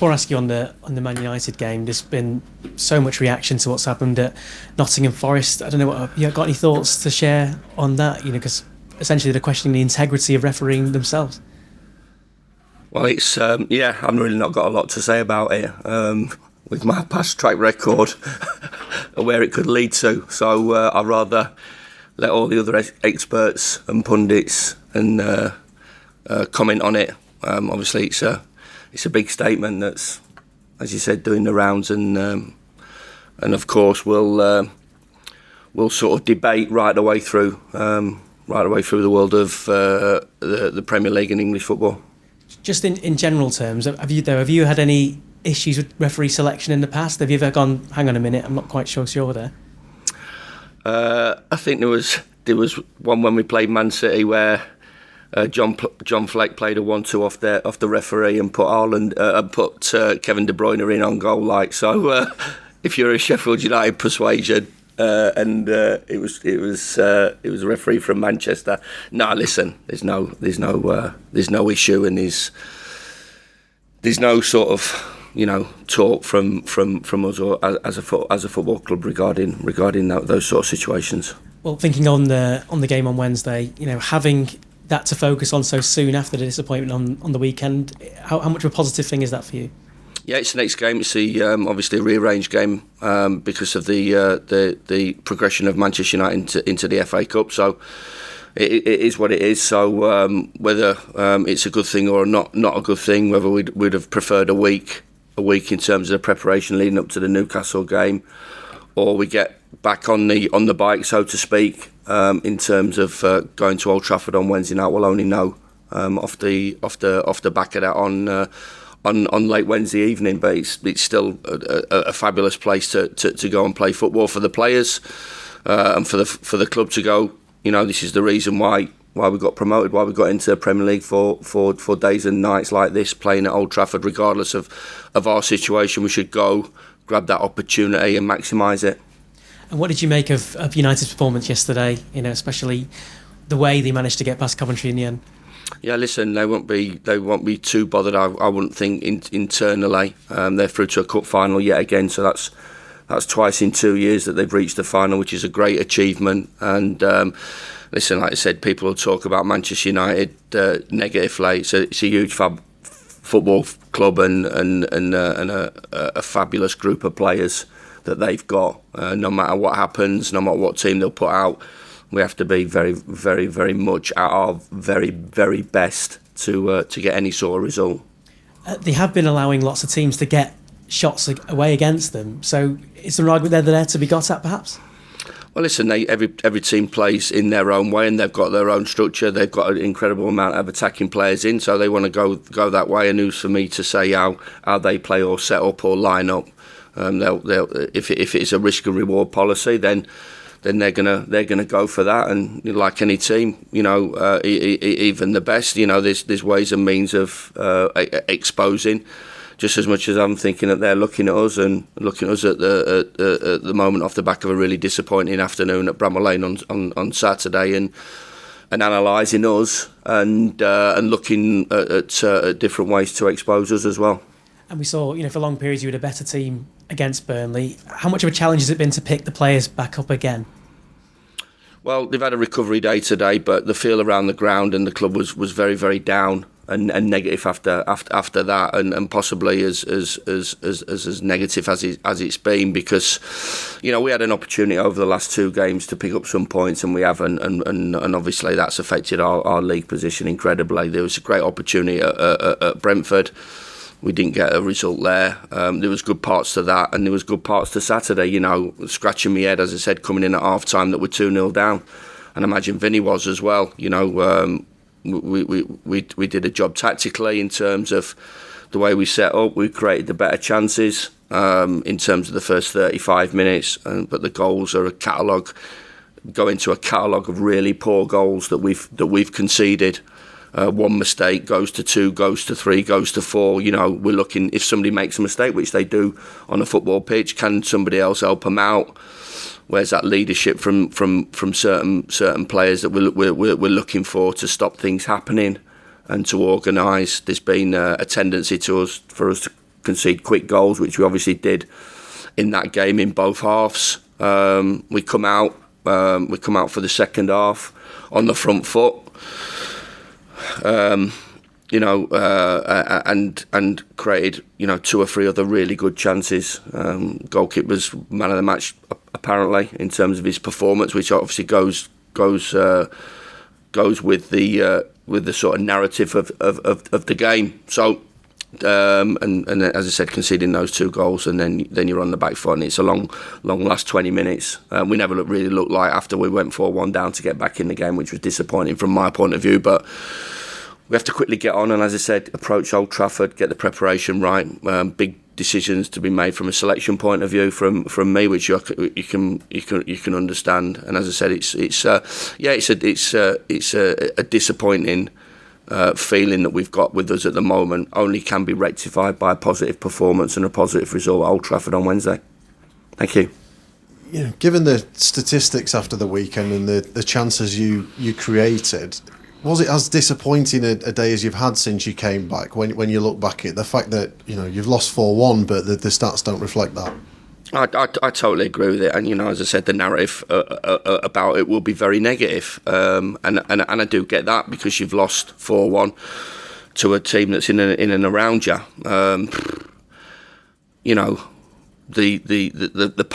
before I ask you on the Man United game, there's been so much reaction to what's happened at Nottingham Forest. I don't know, what you got any thoughts to share on that? Because essentially they're questioning the integrity of refereeing themselves. Well, it's I've really not got a lot to say about it. With my past track record, where it could lead to, so I'd rather let all the other experts and pundits and comment on it. Obviously, it's a big statement that's, as you said, doing the rounds, and of course we'll sort of debate right the way through the world of the Premier League and English football. Just in general terms, have you had any issues with referee selection in the past? Have you ever gone, hang on a minute, I'm not quite sure you're there? I think there was one when we played Man City where John Fleck played a 1-2 off the referee and put Kevin De Bruyne in on goal. If you're a Sheffield United persuasion, and it was a referee from Manchester. No, listen, there's no issue, and there's no sort of talk from us or as a football club regarding those sort of situations. Well, thinking on the game on Wednesday, having that to focus on so soon after the disappointment on the weekend, how much of a positive thing is that for you? Yeah, it's the next game. It's obviously a rearranged game because of the progression of Manchester United into the FA Cup. So it is what it is. So whether it's a good thing or not a good thing, whether we'd have preferred a week in terms of the preparation leading up to the Newcastle game, or we get back on the bike, so to speak, in terms of going to Old Trafford on Wednesday night, we'll only know off the back of that on late Wednesday evening. But it's still a fabulous place to go and play football for the players and for the club to go. This is the reason why we got promoted, why we got into the Premier League for days and nights like this, playing at Old Trafford. Regardless of our situation, we should go grab that opportunity and maximise it. And what did you make of United's performance yesterday? Especially the way they managed to get past Coventry in the end. Yeah, listen, they won't be too bothered. I wouldn't think internally. They're through to a cup final yet again, so that's twice in 2 years that they've reached the final, which is a great achievement. And listen, like I said, people will talk about Manchester United negatively. It's a huge football club and a fabulous group of players that they've got. No matter what happens, no matter what team they'll put out, we have to be very, very, very much at our very, very best to get any sort of result. They have been allowing lots of teams to get shots away against them. So is there an argument there to be got at, perhaps? Well, listen, every team plays in their own way, and they've got their own structure. They've got an incredible amount of attacking players in, so they want to go that way. And who's for me to say how they play or set up or line up? They'll if it is a risk and reward policy, then they're gonna go for that. And like any team, even the best, there's ways and means of exposing. Just as much as I'm thinking that they're looking at us at the moment off the back of a really disappointing afternoon at Bramall Lane on Saturday, and analysing us and looking at different ways to expose us as well. And we saw, for long periods you had a better team against Burnley. How much of a challenge has it been to pick the players back up again? Well, they've had a recovery day today, but the feel around the ground and the club was very, very down and negative after that, and possibly as negative as it's been, because we had an opportunity over the last two games to pick up some points and we haven't, and obviously that's affected our league position incredibly. There was a great opportunity at Brentford. We didn't get a result there. There was good parts to that, and there was good parts to Saturday. Scratching my head, as I said, coming in at half time that we're 2-0 down, and I imagine Vinny was as well. We did a job tactically in terms of the way we set up. We created the better chances in terms of the first 35 minutes, but the goals are go into a catalogue of really poor goals that we've conceded. One mistake goes to 2, goes to 3, goes to 4. We're looking, if somebody makes a mistake, which they do on a football pitch, can somebody else help them out? Where's that leadership from certain players that we're looking for to stop things happening and to organise? There's been a tendency for us concede quick goals, which we obviously did in that game in both halves. We come out for the second half on the front foot. And created, 2 or 3 other really good chances. Goalkeeper's man of the match, apparently, in terms of his performance, which obviously goes with the sort of narrative of the game. So, and as I said, conceding those 2 goals, and then you're on the back foot, and it's a long last 20 minutes. We never really looked like after we went 4-1 down to get back in the game, which was disappointing from my point of view, but we have to quickly get on and, as I said, approach Old Trafford, get the preparation right. Big decisions to be made from a selection point of view from me, which you can understand. And as I said, it's a disappointing feeling that we've got with us at the moment. Only can be rectified by a positive performance and a positive result at Old Trafford on Wednesday. Thank you. Given the statistics after the weekend and the chances you created, was it as disappointing a day as you've had since you came back? When you look back at the fact that you've lost 4-1, but the stats don't reflect that. I totally agree with it, and as I said, the narrative about it will be very negative, and I do get that, because you've lost 4-1 to a team that's in and around you. The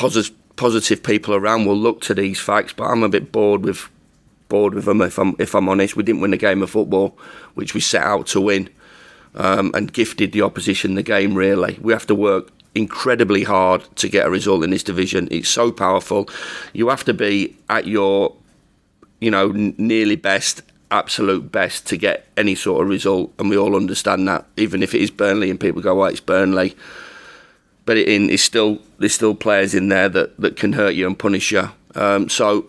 positive people around will look to these facts, but I'm a bit bored with them, if I'm honest. We didn't win the game of football, which we set out to win, and gifted the opposition the game, really. We have to work incredibly hard to get a result in this division. It's so powerful. You have to be at your, nearly best, absolute best to get any sort of result, and we all understand that, even if it is Burnley and people go, well, it's Burnley. But there's still players in there that can hurt you and punish you. So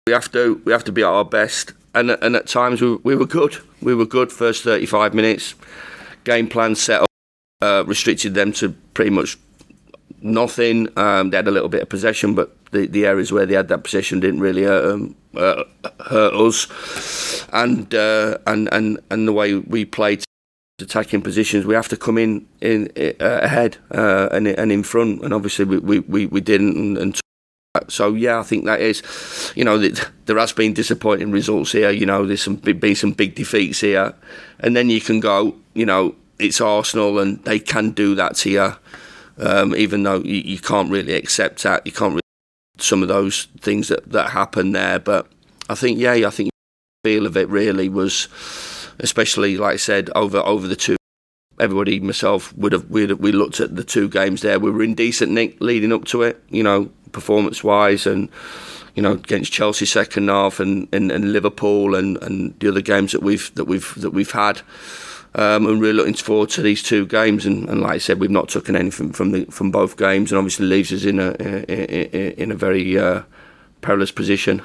we have to be at our best, and at times we were good. We were good first 35 minutes. Game plan set up, restricted them to pretty much nothing. They had a little bit of possession, but the areas where they had that possession didn't really hurt us. And the way we played attacking positions, we have to come in ahead and in front, and obviously we didn't. And so yeah, I think that is, there has been disappointing results here. There's been some big defeats here, and then you can go, it's Arsenal and they can do that to you, even though you can't really accept that. You can't really some of those things that happen there. But I think the feel of it really was, especially like I said, over the 2. Everybody, myself, we looked at the 2 games there. We were in decent nick leading up to it, performance-wise, and against Chelsea second half, and Liverpool, and the other games that we've had. And really looking forward to these 2 games, and like I said, we've not taken anything from both games, and obviously leaves us in a very perilous position.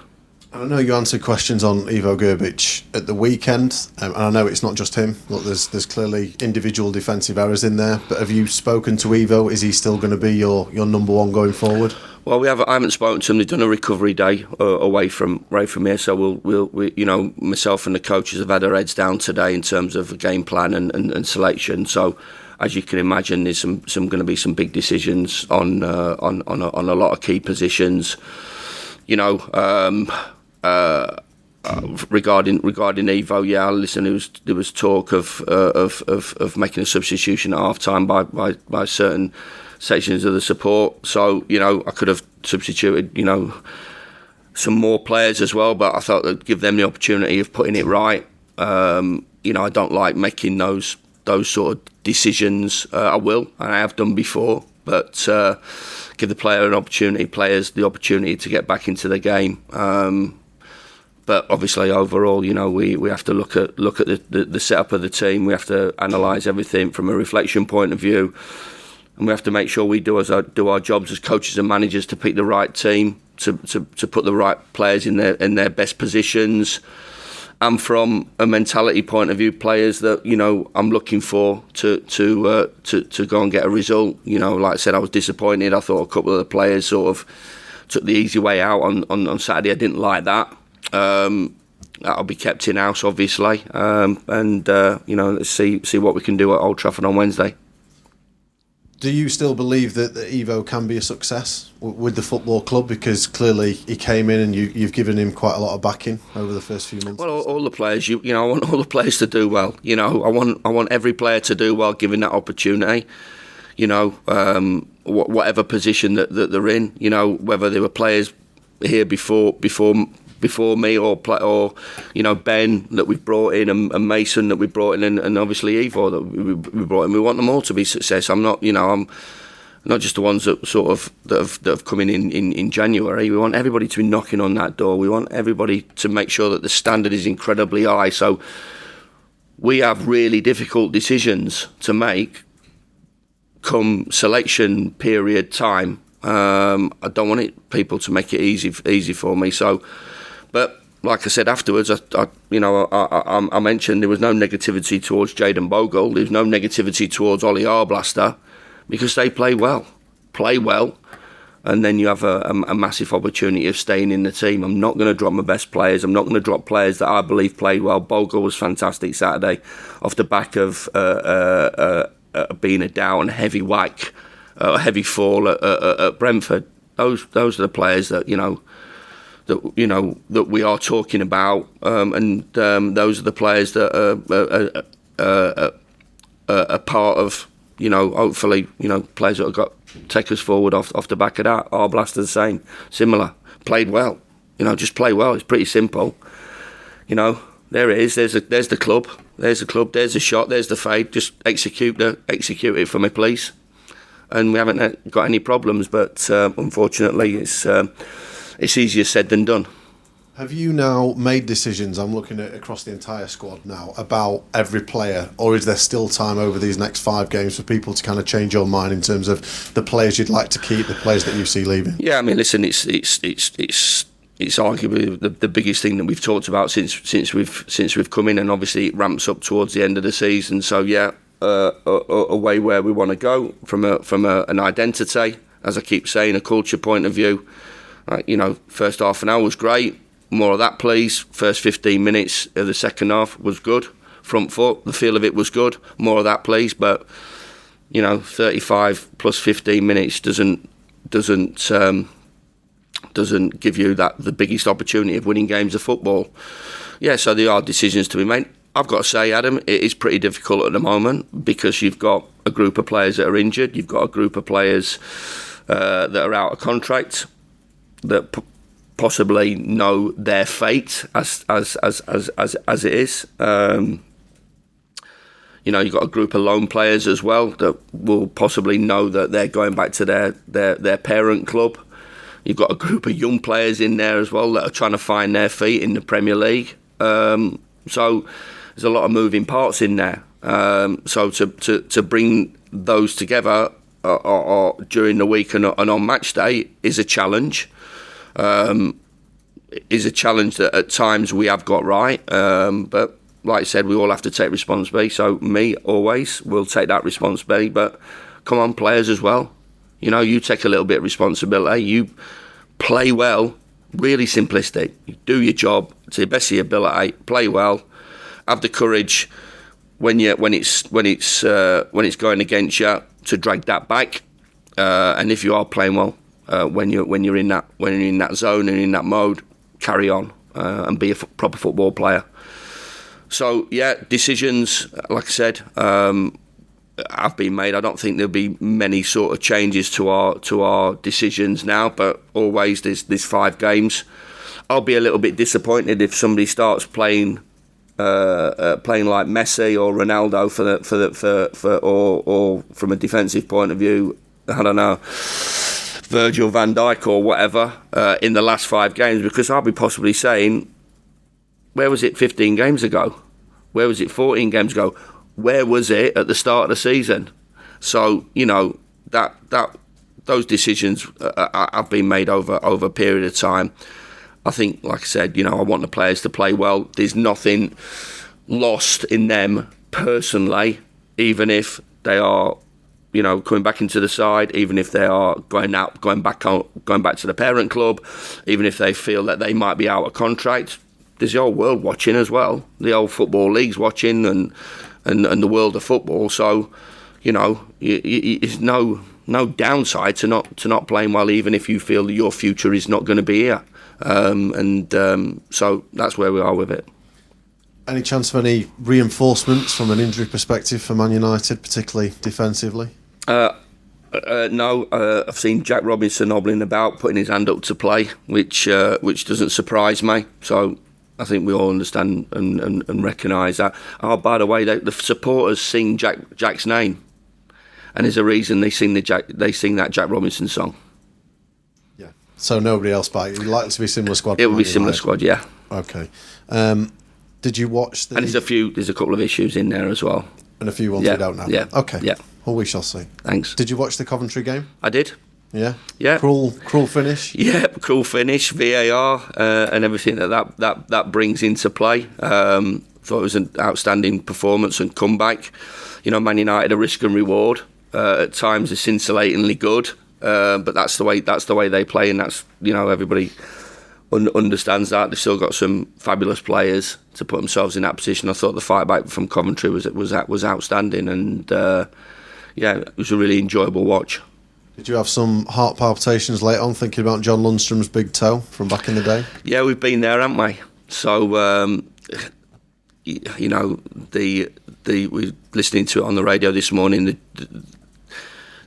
I know you answered questions on Ivo Grbic at the weekend, and I know it's not just him. Look, there's clearly individual defensive errors in there, but have you spoken to Ivo? Is he still going to be your number one going forward? Well, I haven't spoken to him. They've done a recovery day away from here, so we myself and the coaches have had our heads down today in terms of game plan and selection. So, as you can imagine, there's some going to be some big decisions on a lot of key positions. Regarding Ivo, listen, there was talk of making a substitution at half time by certain sections of the support. So I could have substituted some more players as well, but I thought I'd give them the opportunity of putting it right. I don't like making those sort of decisions. I will, and I have done before, but give the players the opportunity to get back into the game. But obviously, overall, we have to look at the setup of the team. We have to analyse everything from a reflection point of view, and we have to make sure we do our jobs as coaches and managers to pick the right team, to put the right players in their best positions, and from a mentality point of view, players that I'm looking for to go and get a result. Like I said, I was disappointed. I thought a couple of the players sort of took the easy way out on Saturday. I didn't like that. That'll be kept in house, obviously, and let's see what we can do at Old Trafford on Wednesday. Do you still believe that Ivo can be a success with the football club? Because clearly he came in and you've given him quite a lot of backing over the first few months. Well, all the players, you know, I want all the players to do well. You know, I want every player to do well, given that opportunity. You know, whatever position that they're in. You know, whether they were players here before me, or you know, Ben that we've brought in, and Mason that we brought in, and obviously Ivo that we brought in. We want them all to be success. I'm not just the ones that have come in January. We want everybody to be knocking on that door. We want everybody to make sure that the standard is incredibly high. So we have really difficult decisions to make come selection period time. I don't want people to make it easy for me. So. But like I said afterwards, I mentioned there was no negativity towards Jayden Bogle. There's no negativity towards Ollie Arblaster, because they play well, and then you have a massive opportunity of staying in the team. I'm not going to drop my best players. I'm not going to drop players that I believe played well. Bogle was fantastic Saturday, off the back of being a down, heavy whack, a heavy fall at Brentford. Those are the players that that we are talking about, and those are the players that are part of, you know, hopefully, you know, players that have got take us forward off the back of that. Our Blaster the same, similar, played well, you know, just play well. It's pretty simple, you know. There it is. There's the club. There's the club. There's the shot. There's the fade. Just execute it for me, please. And we haven't got any problems, but unfortunately, it's easier said than done. Have you now made decisions, I'm looking at across the entire squad now, about every player, or is there still time over these next 5 games for people to kind of change your mind in terms of the players you'd like to keep, the players that you see leaving? Yeah, I mean, listen, it's arguably the biggest thing that we've talked about since we've come in, and obviously it ramps up towards the end of the season. So yeah, a way where we want to go from an identity, as I keep saying, a culture point of view. You know, first half an hour was great. More of that, please. First 15 minutes of the second half was good. Front foot, the feel of it was good. More of that, please. But you know, 35 plus 15 minutes doesn't give you the biggest opportunity of winning games of football. Yeah, so there are decisions to be made. I've got to say, Adam, it is pretty difficult at the moment, because you've got a group of players that are injured. You've got a group of players that are out of contract, that possibly know their fate as it is. You know, you've got a group of loan players as well that will possibly know that they're going back to their parent club. You've got a group of young players in there as well that are trying to find their feet in the Premier League. So there's a lot of moving parts in there. So to bring those together or during the week and on match day is a challenge. Is a challenge that at times we have got right, but like I said, we all have to take responsibility. So me always will take that responsibility, but come on, players as well. You know, you take a little bit of responsibility. You play well, really simplistic. You do your job to the best of your ability. Play well. Have the courage when it's going against you to drag that back. And if you are playing well, when you're in that zone and in that mode, carry on and be a proper football player. So yeah, decisions, like I said, have been made. I don't think there'll be many sort of changes to our decisions now, but always there's 5 games. I'll be a little bit disappointed if somebody starts playing like Messi or Ronaldo or from a defensive point of view, I don't know, Virgil van Dijk or whatever, in the last 5 games, because I'll be possibly saying, where was it 15 games ago? Where was it 14 games ago? Where was it at the start of the season? So, you know, that those decisions have been made over a period of time. I think, like I said, you know, I want the players to play well. There's nothing lost in them personally, even if they are, you know, coming back into the side, even if they are going back to the parent club, even if they feel that they might be out of contract. There's the whole world watching as well. The whole football league's watching and the world of football. So, it's no downside to not playing well, even if you feel that your future is not going to be here. So that's where we are with it. Any chance of any reinforcements from an injury perspective for Man United, particularly defensively? No, I've seen Jack Robinson hobbling about, putting his hand up to play, which doesn't surprise me. So I think we all understand and recognise that. Oh, by the way, the supporters sing Jack's name, and there's a reason they sing that Jack Robinson song. Yeah. So nobody else back. It'd likely to be similar squad. It would be similar squad, yeah. Okay. Did you watch the? And there's a couple of issues in there as well. And a few ones we don't know. Yeah. Okay. Yeah. Well, we shall see. Thanks. Did you watch the Coventry game? I did. Yeah. Yeah. Cruel finish. Yeah, cruel finish, VAR, and everything that brings into play. Thought it was an outstanding performance and comeback. Man United a risk and reward. At times it's scintillatingly good, but that's the way they play, and that's everybody understands that. They've still got some fabulous players to put themselves in that position. I thought the fight back from Coventry was outstanding, and it was a really enjoyable watch. Did you have some heart palpitations later on thinking about John Lundstrom's big toe from back in the day? Yeah, we've been there, haven't we? So we were listening to it on the radio this morning.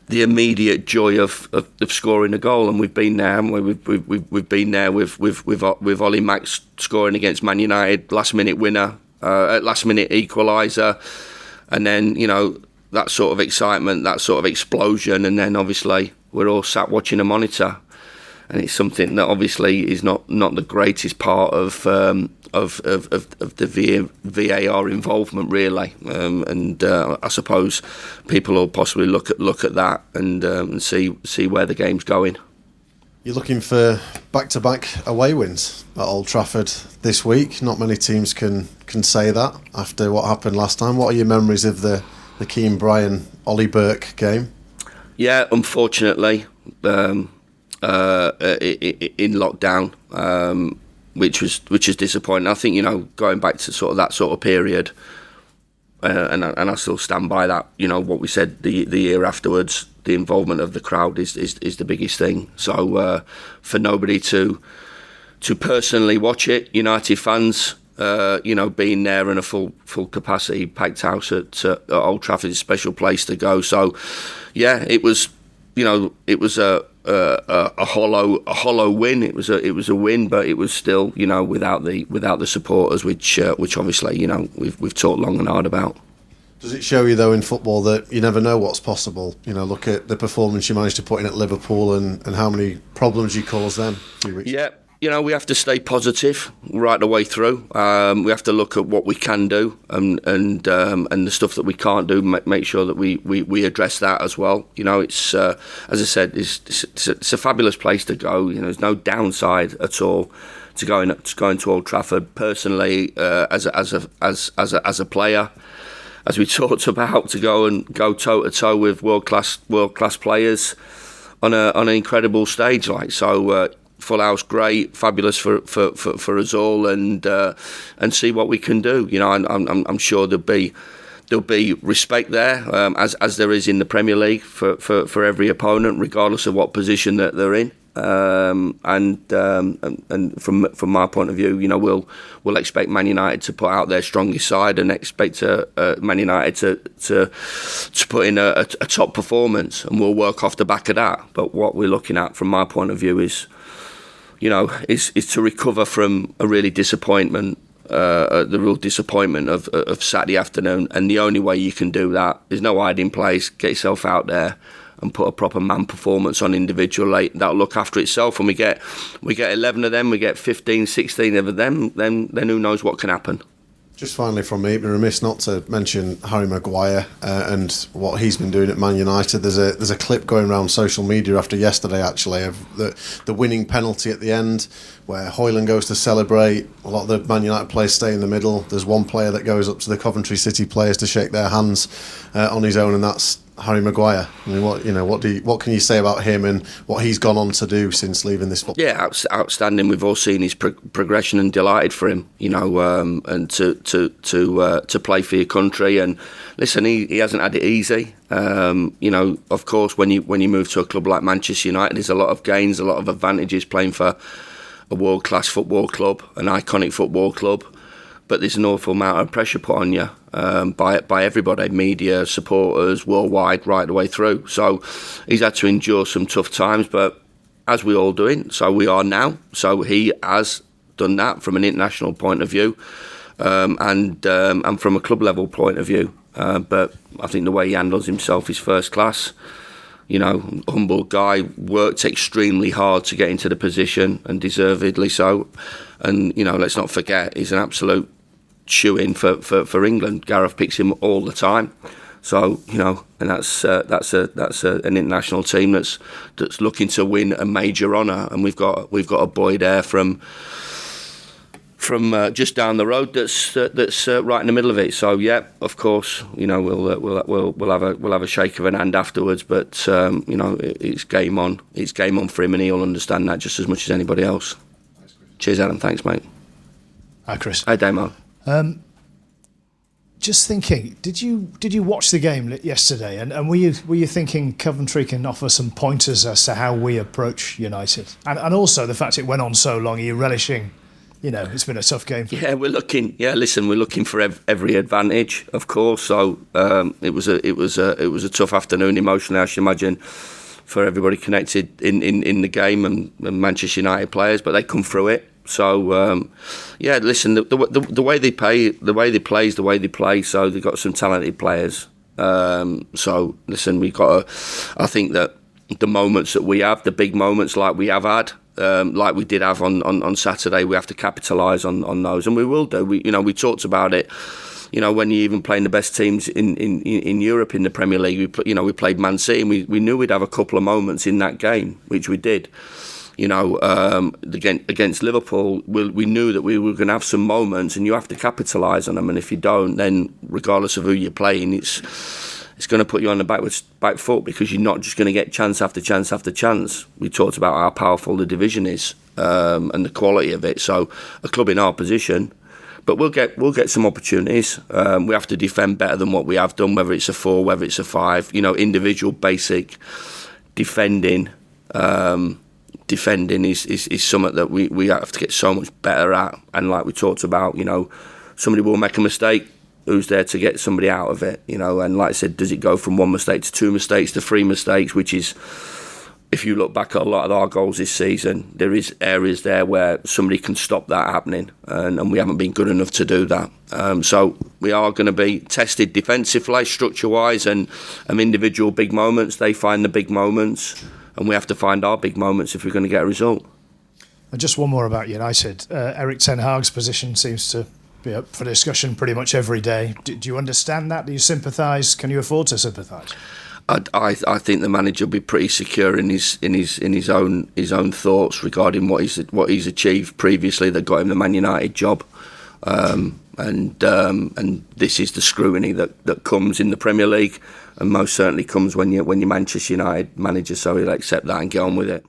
The immediate joy of scoring a goal, and we've been there, haven't we? We've been there with Ollie Max scoring against Man United, last minute winner, last minute equaliser, and then that sort of excitement, that sort of explosion, and then obviously we're all sat watching a monitor, and it's something that obviously is not the greatest part of the VAR involvement, really, and I suppose people will possibly look at that and see where the game's going. You're looking for back-to-back away wins at Old Trafford this week. Not many teams can say that after what happened last time. What are your memories of the Keane Bryan Ollie Burke game? Yeah, unfortunately, in lockdown, which is disappointing. I think going back to that sort of period, and I still stand by that. What we said the year afterwards, the involvement of the crowd is the biggest thing. So for nobody to personally watch it, United fans. Being there in a full capacity, packed house at Old Trafford is a special place to go. So, yeah, it was a hollow win. It was a win, but it was still without the supporters, which obviously we've talked long and hard about. Does it show you though in football that you never know what's possible? Look at the performance you managed to put in at Liverpool and how many problems you caused them a few weeks. Yeah. We have to stay positive right the way through. We have to look at what we can do and the stuff that we can't do. Make sure that we address that as well. It's as I said, it's a fabulous place to go. There's no downside at all to going to Old Trafford. Personally, as a player, as we talked about, to go toe to toe with world class players on an incredible stage like so. Full house, great, fabulous for us all, and see what we can do. I'm sure there'll be respect there, as there is in the Premier League for every opponent, regardless of what position that they're in. And from my point of view, we'll expect Man United to put out their strongest side and expect Man United to put in a top performance, and we'll work off the back of that. But what we're looking at, from my point of view, is to recover from a really disappointment, the real disappointment of Saturday afternoon. And the only way you can do that is no hiding place. Get yourself out there and put a proper man performance on individual. That'll look after itself. And we get 11 of them, we get 15, 16 of them. Then who knows what can happen. Just finally from me, it'd be remiss not to mention Harry Maguire and what he's been doing at Man United. There's a clip going around social media after yesterday, actually, of the winning penalty at the end, where Højlund goes to celebrate. A lot of the Man United players stay in the middle. There's one player that goes up to the Coventry City players to shake their hands on his own, and that's Harry Maguire? I mean, what can you say about him and what he's gone on to do since leaving this football? Yeah, outstanding. We've all seen his progression and delighted for him, and to play for your country. And listen, he hasn't had it easy. Of course, when you move to a club like Manchester United, there's a lot of gains, a lot of advantages playing for a world-class football club, an iconic football club. But there's an awful amount of pressure put on you by everybody, media, supporters, worldwide, right the way through. So he's had to endure some tough times, but as we all doing, so we are now. So he has done that from an international point of view, and from a club level point of view. But I think the way he handles himself is first class. Humble guy, worked extremely hard to get into the position, and deservedly so. And let's not forget, he's an absolute shoe-in for England. Gareth picks him all the time. So and that's an international team that's looking to win a major honour, and we've got a boy there from just down the road that's right in the middle of it. So yeah, of course, we'll have a shake of an hand afterwards, but it's game on. It's game on for him, and he'll understand that just as much as anybody else. Cheers, Adam. Thanks, mate. Hi, Chris. Hey, Damo. Just thinking, did you watch the game yesterday? And were you thinking Coventry can offer some pointers as to how we approach United, and also the fact it went on so long? Are you relishing? It's been a tough game. Yeah, we're looking. Yeah, listen, we're looking for every advantage, of course. So it was a tough afternoon emotionally, I should imagine, for everybody connected in the game and Manchester United players, but they come through it. So yeah, listen, the way they play, the way they play is the way they play. So they've got some talented players. So listen, I think that the moments that we have, the big moments like we have had, like we did have on Saturday, we have to capitalise on those, and we will do. We talked about it. When you're even playing the best teams in Europe in the Premier League, we played Man City, and we knew we'd have a couple of moments in that game, which we did. Against Liverpool, we knew that we were going to have some moments, and you have to capitalise on them. And if you don't, then regardless of who you're playing, it's going to put you on the back foot, because you're not just going to get chance after chance after chance. We talked about how powerful the division is, and the quality of it. So a club in our position, but we'll get some opportunities. We have to defend better than what we have done, whether it's a 4, whether it's a 5. Individual basic defending. Defending is something that we have to get so much better at. And like we talked about, somebody will make a mistake. Who's there to get somebody out of it? And like I said, does it go from 1 mistake to 2 mistakes to 3 mistakes? Which is, if you look back at a lot of our goals this season, there is areas there where somebody can stop that happening, and we haven't been good enough to do that. So we are going to be tested defensively, structure-wise, and individual big moments. They find the big moments, and we have to find our big moments if we're going to get a result. And just one more about United. Erik Ten Hag's position seems to be up for discussion pretty much every day. Do you understand that? Do you sympathise? Can you afford to sympathise? I think the manager will be pretty secure in his own thoughts regarding what he's achieved previously that got him the Man United job, and this is the scrutiny that comes in the Premier League, and most certainly comes when you're Manchester United manager. So he'll accept that and get on with it.